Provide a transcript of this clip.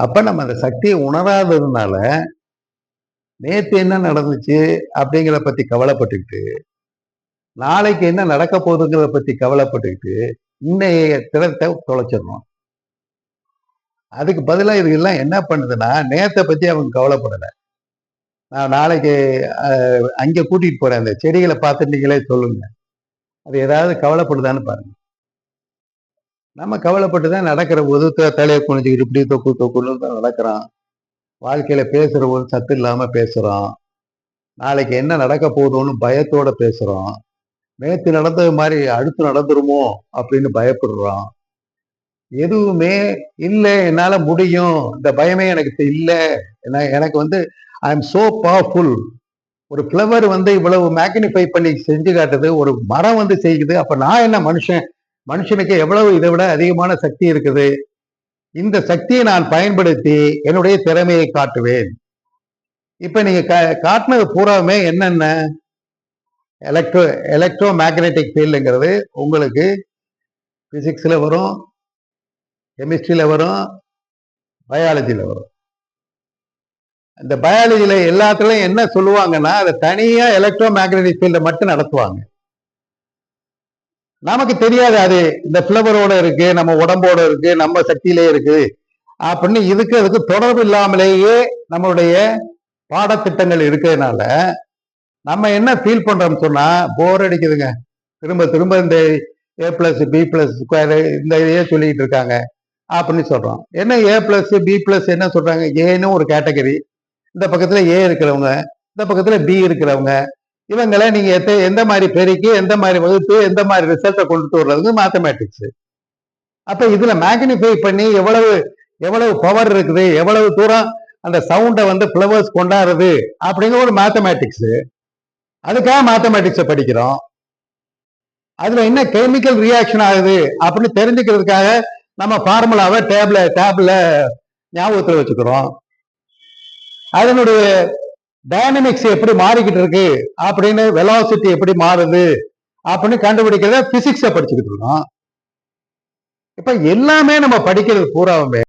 அப்ப நம்ம அந்த சக்தியை உணராததுனால, நேத்து என்ன நடந்துச்சு அப்படிங்கிறத பத்தி கவலைப்பட்டுக்கிட்டு, நாளைக்கு என்ன நடக்க போகுதுங்கிறத பத்தி கவலைப்பட்டுக்கிட்டு, இன்னைய தினத்த தொலைச்சிடணும். அதுக்கு பதிலா இது எல்லாம் என்ன பண்ணுதுன்னா, நேத்த பத்தி அவங்க கவலைப்படல. நான் நாளைக்கு அ அங்க கூட்டிட்டு போறேன். அந்த செடிகள பார்த்துட்டு நீங்களே சொல்லுங்க. அது ஏதாவது கவலைப்படுதான்னு பாருங்க. நம்ம கவலைப்பட்டு தான் நடக்கிற போது தலைய குனிஞ்சுக்கிட்டு இப்படி தொக்கு தொக்குன்னு தான் நடக்கிறோம். வாழ்க்கையில பேசுறபோது சத்து இல்லாம பேசுறோம். நாளைக்கு என்ன நடக்க போகுதோன்னு பயத்தோட பேசுறோம். நேத்து நடந்தது மாரி அடுத்து நடந்துருமோ அப்படின்னு பயப்படுறோம். எதுவுமே இல்ல என்னால முடியும். இந்த பயமே எனக்கு இல்ல. எனக்கு வந்து ஐ அம் சோ பவர்ஃபுல். ஒரு ஃப்ளவர் வந்து இவ்வளவு மேக்னிஃபை பண்ணி செஞ்சு காட்டுது. ஒரு மரம் வந்து செய்யுது. அப்ப நான் என்ன மனுஷன்? மனுஷனுக்கு எவ்வளவு இதை விட அதிகமான சக்தி இருக்குது. இந்த சக்தியை நான் பயன்படுத்தி என்னுடைய திறமையை காட்டுவேன். இப்ப நீங்க காட்டுனது பூராவுமே என்னென்ன? எலக்ட்ரோ எலக்ட்ரோ மேக்னெட்டிக் ஃபீல்டுங்கிறது உங்களுக்கு பிசிக்ஸ்ல வரும், கெமிஸ்ட்ரியில வரும், பயாலஜில வரும். இந்த பயாலஜில எல்லாத்துலயும் என்ன சொல்லுவாங்கன்னா, அதை தனியா எலக்ட்ரோ மேக்னெட்டிக் ஃபீல்ட மட்டும் நடத்துவாங்க. நமக்கு தெரியாது அது இந்த ஃபிளவரோட இருக்கு, நம்ம உடம்போட இருக்கு, நம்ம சக்தியிலே இருக்கு அப்படின்னு அதுக்கு தொடர்பு இல்லாமலேயே நம்மளுடைய பாடத்திட்டங்கள் இருக்கிறதுனால நம்ம என்ன ஃபீல் பண்றோம்னு சொன்னா போர் அடிக்குதுங்க. திரும்ப திரும்ப இந்த ஏ பிளஸ் பி பிளஸ் ஸ்கொயர் இந்த இதையே சொல்லிட்டு இருக்காங்க அப்படின்னு சொல்றோம். என்ன ஏ பிளஸ் பி பிளஸ் என்ன சொல்றாங்க? ஏன்னு ஒரு கேட்டகரி, இந்த பக்கத்துல ஏ இருக்கிறவங்க, இந்த பக்கத்துல பி இருக்கிறவங்க, இவங்களை நீங்க எந்த மாதிரி பெருக்கி எந்த மாதிரி வகுத்து எந்த மாதிரி ரிசல்ட்டை கொண்டுட்டு வர்றது மேத்தமேட்டிக்ஸ். அப்ப இதுல மேக்னிஃபை பண்ணி எவ்வளவு எவ்வளவு பவர் இருக்குது, எவ்வளவு தூரம் அந்த சவுண்டை வந்து ஃபிளவர்ஸ் கொண்டாடுறது அப்படிங்கிற ஒரு மேத்தமேட்டிக்ஸ். அதுக்காக மேத்தமேட்டிக்ஸை படிக்கிறோம். அதுல என்ன கெமிக்கல் ரியாக்ஷன் ஆகுது அப்படின்னு தெரிஞ்சுக்கிறதுக்காக நம்ம ஃபார்முலாவை டேப்ல ஞாபகத்தில் வச்சுக்கிறோம். அதனுடைய டைனமிக்ஸ் எப்படி மாறிக்கிட்டு இருக்கு அப்படின்னு, வெலாசிட்டி எப்படி மாறுது அப்படின்னு கண்டுபிடிக்கிறத பிசிக்ஸ படிச்சுக்கிட்டு இருக்கோம். இப்ப எல்லாமே நம்ம படிக்கிறது பூராவுமே